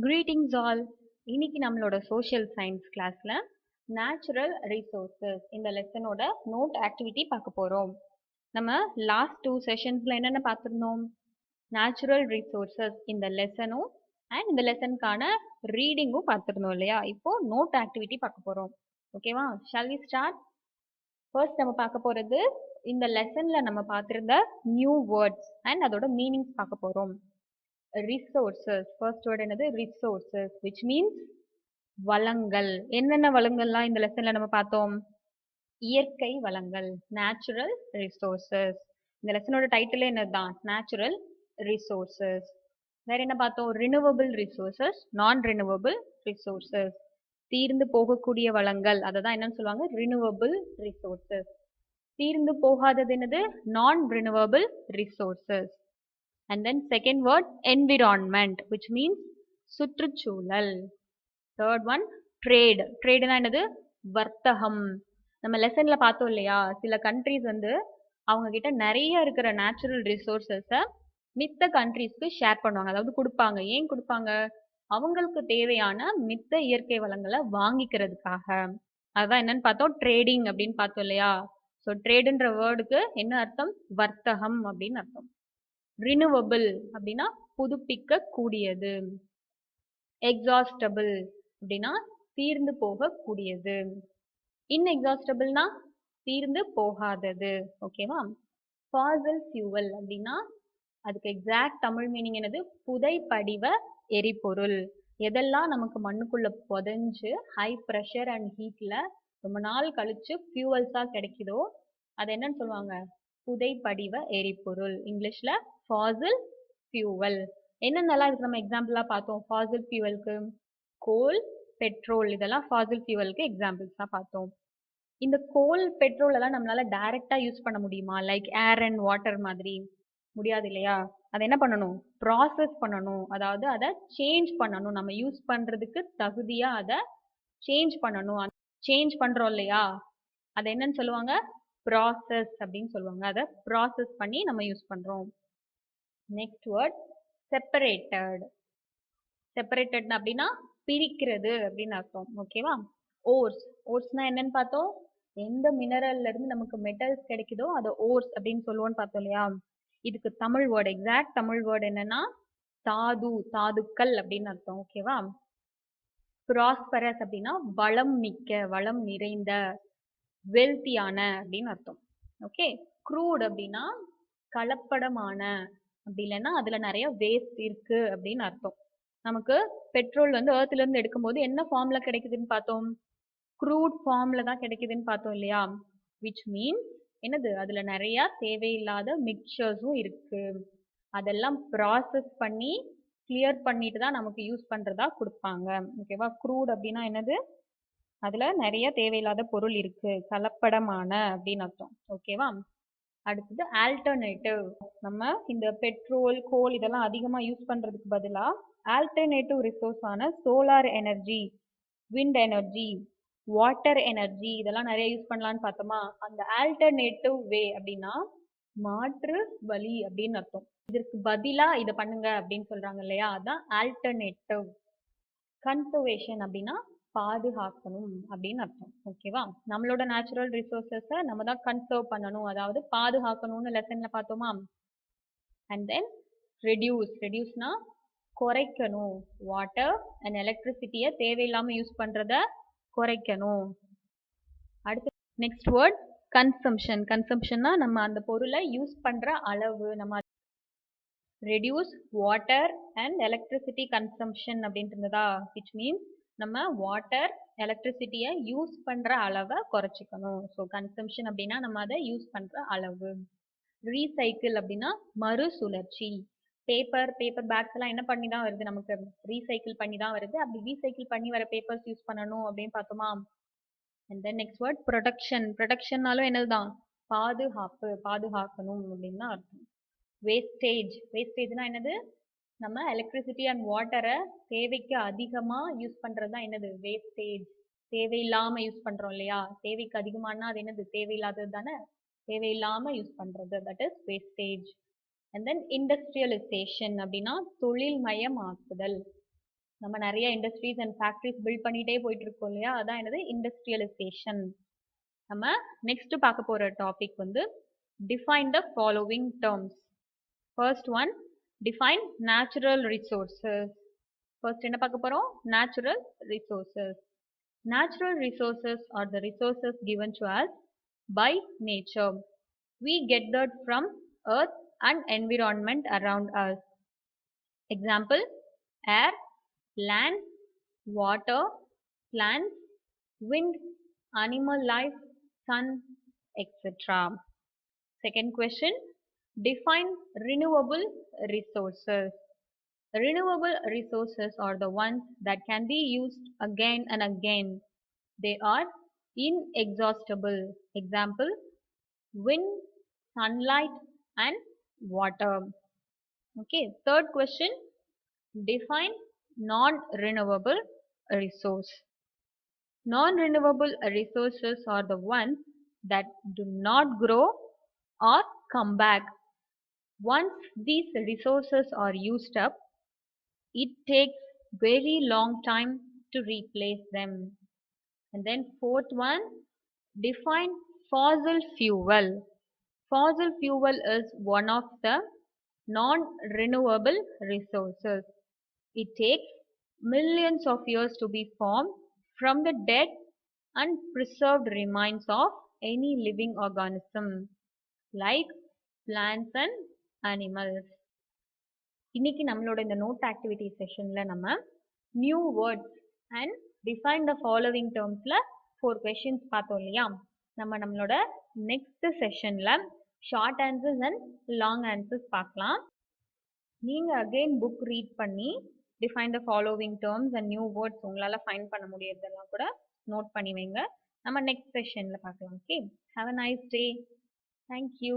Greetings all. இன்னைக்கு நம்மளோட social science கிளாஸ்ல நேச்சுரல் ரிசோர்சஸ் இந்த லெசனோட நோட் ஆக்டிவிட்டி பார்க்க போறோம். நம்ம லாஸ்ட் 2 செஷன்ஸ்ல என்னென்ன பார்த்திருந்தோம்? நேச்சுரல் ரிசோர்சஸ் இந்த லெசனும் அண்ட் இந்த லெசனுக்கான ரீடிங்கும் பார்த்திருந்தோம் இல்லையா? இப்போ நோட் ஆக்டிவிட்டி பார்க்க போறோம். ஓகேவா? Shall we start? ஃபர்ஸ்ட் நம்ம பார்க்க போறது இந்த லெசன்ல நம்ம பார்த்திருந்த நியூ வேர்ட்ஸ் அண்ட் அதோட மீனிங்ஸ் பார்க்க போறோம். Resources. First word என்னது? Resources, which means வளங்கள். என்னென்ன வளங்கள்லாம் இந்த லெசன்ல நம்ம பார்த்தோம்? இயற்கை வளங்கள், நேச்சுரல் ரிசோர்சஸ். இந்த லெசனோட டைட்டில் என்னதுதான்? Natural resources. வேற என்ன பார்த்தோம்? Renewable resources, non renewable resources. தீர்ந்து போகக்கூடிய வளங்கள், அதை தான் என்னன்னு சொல்லுவாங்க? Renewable resources. தீர்ந்து போகாதது என்னது? Non renewable resources. And then second word environment, which means சுற்றுச்சூழல். Third one trade. Trade னா என்னது? வர்த்தகம். நம்ம லெசன்ல பார்த்தோம் இல்லையா? சில கண்ட்ரீஸ் வந்து அவங்க கிட்ட நிறைய இருக்கிற நேச்சுரல் ரிசோர்சஸ மித்த கண்ட்ரீஸ்க்கு ஷேர் பண்ணுவாங்க, அதாவது கொடுப்பாங்க. ஏன் கொடுப்பாங்க? அவங்களுக்கு தேவையான மித்த இயற்கை வளங்களை வாங்கிக்கிறதுக்காக. அதுதான் என்னன்னு பார்த்தோம்? ட்ரேடிங் அப்படின்னு பார்த்தோம் இல்லையா? ஸோ ட்ரேடுன்ற வேர்டுக்கு என்ன அர்த்தம்? வர்த்தகம் அப்படின்னு அர்த்தம். ரினியூவபிள் அப்படின்னா புதுப்பிக்க கூடியது. எக்ஸாஸ்டபிள் அப்படின்னா தீர்ந்து போக கூடியது. இன்எக்ஸாஸ்டபிள்னா தீர்ந்து போகாதது. ஓகேவா? ஃபாசில் ஃபியூவல் அப்படின்னா அதுக்கு எக்ஸாக்ட் தமிழ் மீனிங் என்னது? புதைப்படிவ எரிபொருள். எதெல்லாம் நமக்கு மண்ணுக்குள்ள புதைஞ்சு ஹை ப்ரெஷர் அண்ட் ஹீட்ல ரொம்ப நாள் கழிச்சு ஃபியூவல்ஸா கிடைக்குதோ அது என்னன்னு சொல்லுவாங்க? புதைப்படிவ எரிபொருள். இங்கிலீஷ்ல ஃபாசில் ஃபியூவல். என்னென்னலாம் இதுக்கு நம்ம எக்ஸாம்பிளா பார்த்தோம்? ஃபாசில் ஃபியூவலுக்கு கோல், பெட்ரோல், இதெல்லாம் ஃபாசில் ஃபியூவலுக்கு எக்ஸாம்பிள்ஸா பார்த்தோம். இந்த கோல், பெட்ரோல் எல்லாம் நம்மளால டைரக்டா யூஸ் பண்ண முடியுமா? லைக் ஏர் அண்ட் வாட்டர் மாதிரி முடியாது இல்லையா? அதை என்ன பண்ணணும்? ப்ராசஸ் பண்ணணும். அதாவது அதை சேஞ்ச் பண்ணணும். நம்ம யூஸ் பண்றதுக்கு தகுதியா அதை சேஞ்ச் பண்ணணும். சேஞ்ச் பண்றோம் இல்லையா? அதை என்னன்னு சொல்லுவாங்க? ப்ராசஸ் அப்படின்னு சொல்லுவாங்க. அதை ப்ராசஸ் பண்ணி நம்ம யூஸ் பண்றோம். Next word separated. செப்பரேட்டட் அப்படின்னா பிரிக்கிறது அப்படின்னு அர்த்தம். ஓகேவா? ஓர்ஸ். ஓர்ஸ்னா என்னன்னு பார்த்தோம்? எந்த மினரல்ல இருந்து நமக்கு மெட்டல்ஸ் கிடைக்குதோ அதை ஓர்ஸ் அப்படின்னு சொல்லுவோம்னு பார்த்தோம் இல்லையா? இதுக்கு Tamil word, exact Tamil word என்னன்னா தாது, தாதுக்கள் அப்படின்னு அர்த்தம். ஓகேவா? ப்ராஸ்பரஸ் அப்படின்னா வளம் மிக்க, வளம் நிறைந்த, வெல்த்தியான அப்படின்னு அர்த்தம். ஓகே. க்ரூட் அப்படின்னா கலப்படமான, அப்படி இல்லைன்னா அதுல நிறைய வேஸ்ட் இருக்கு அப்படின்னு அர்த்தம். நமக்கு பெட்ரோல் வந்து எர்த்ல இருந்து எடுக்கும்போது என்ன ஃபார்ம்ல கிடைக்குதுன்னு பார்த்தோம்? க்ரூட் ஃபார்ம்ல தான் கிடைக்குதுன்னு பார்த்தோம் இல்லையா? விச் மீன்ஸ் என்னது? அதுல நிறைய தேவையில்லாத மிக்சர்ஸும் இருக்கு. அதெல்லாம் ப்ராசஸ் பண்ணி கிளியர் பண்ணிட்டு தான் நமக்கு யூஸ் பண்றதா கொடுப்பாங்க. ஓகேவா? க்ரூட் அப்படின்னா என்னது? அதுல நிறைய தேவையில்லாத பொருள் இருக்கு, கலப்படமான அப்படின்னு அர்த்தம். ஓகேவா? அடுத்தது ஆல்டர்னேட்டிவ். நம்ம இந்த பெட்ரோல், கோல் இதெல்லாம் அதிகமா யூஸ் பண்றதுக்கு பதிலா ஆல்டர்னேட்டிவ் ரிசோர்ஸ் ஆன solar energy, wind energy, water energy இதெல்லாம் நிறைய யூஸ் பண்ணலாம்னு பார்த்தோமா? அந்த ஆல்டர்னேட்டிவ் வே அப்படின்னா மாற்று வழி அப்படின்னு அர்த்தம். இதற்கு பதிலா இதை பண்ணுங்க அப்படின்னு சொல்றாங்க இல்லையா? அதான் ஆல்டர்னேட்டிவ். கன்சர்வேஷன் அப்படின்னா பாதுகாக்கணும் அப்படின்னு அர்த்தம். ஓகேவா? நம்மளோட நேச்சுரல் ரிசோர்சஸை நம்ம தான் கன்சர்வ் பண்ணணும், அதாவது பாதுகாக்கணும்னு லெசன்ல பார்த்தோமா? And then reduce. ரெடியூஸ்னா குறைக்கணும். வாட்டர் அண்ட் எலக்ட்ரிசிட்டியை தேவையில்லாம யூஸ் பண்றத குறைக்கணும். அடுத்து நெக்ஸ்ட் வேர்ட் கன்சம்ஷன். கன்சம்ஷன்னா நம்ம அந்த பொருளை யூஸ் பண்ற அளவு. நம்ம reduce water and electricity consumption அப்படின்ட்டு இருந்ததா? விச் மீன்ஸ் நம்ம வாட்டர், எலக்ட்ரிசிட்டியை யூஸ் பண்ற அளவை குறைச்சிக்கணும். ஸோ கன்சம்ஷன் அப்படின்னா நம்ம அதை யூஸ் பண்ற அளவு. ரீசைக்கிள் அப்படின்னா மறுசுழற்சி. பேப்பர் பேக்ஸ் எல்லாம் என்ன பண்ணி தான் வருது? நமக்கு ரீசைக்கிள் பண்ணி தான் வருது. அப்படி ரீசைக்கிள் பண்ணி வர பேப்பர்ஸ் யூஸ் பண்ணணும் அப்படின்னு பார்த்தோமா? And then next word production. ப்ரொடக்ஷன்னாலும் என்னதுதான்? பாதுகாப்பு, பாதுகாக்கணும் அப்படின்னு தான் அர்த்தம். வேஸ்டேஜ். வேஸ்டேஜ்னா என்னது? நம்ம எலக்ட்ரிசிட்டி அண்ட் வாட்டரை தேவைக்கு அதிகமா யூஸ் பண்றது தான் என்னது? வேஸ்டேஜ். தேவையில்லாம யூஸ் பண்றோம் இல்லையா? தேவைக்கு அதிகமானா அது என்னது? தேவையில்லாதது தானே? தேவையில்லாம யூஸ் பண்றது, that is wastage. And then industrialisation அப்படின்னா தொழில்மயமாக்குதல். நம்ம நிறைய இண்டஸ்ட்ரீஸ் அண்ட் ஃபேக்டரிஸ் பில்ட் பண்ணிட்டே போயிட்டு இருக்கோம் இல்லையா, அதான் என்னது இண்டஸ்ட்ரியலைசேஷன். நம்ம நெக்ஸ்ட் பார்க்க போற டாபிக் வந்து define the following terms. First one, define natural resources. First என்ன பார்க்க போறோம்? Natural resources. Natural resources are the resources given to us by nature. We get that from earth and environment around us. Example, air, land, water, plants, wind, animal life, sun, etc. Second question, define renewable resources. Renewable resources are the ones that can be used again and again. They are inexhaustible. Example, wind, sunlight, and water. Okay, third question, define non-renewable resource. Non-renewable resources are the ones that do not grow or come back. Once these resources are used up, it takes very long time to replace them. And then fourth one, define fossil fuel. Fossil fuel is one of the non-renewable resources. It takes millions of years to be formed from the dead and preserved remains of any living organism like plants and animals. இன்னைக்கு நம்மளோட இந்த note activity செஷன்ல நம்ம new words and define the following டேர்ம்ஸ்ல 4 questions பார்த்தோம் இல்லையா. நம்மளோட next செஷன்ல short answers and long answers பார்க்கலாம். நீங்க அகைன் புக் ரீட் பண்ணி define the following terms and new words உங்களால ஃபைண்ட் பண்ண முடியறதெல்லாம் கூட நோட் பண்ணி வைங்க. நம்ம நெக்ஸ்ட் செஷன்ல பார்க்கலாம். Okay, have a nice day. Thank you.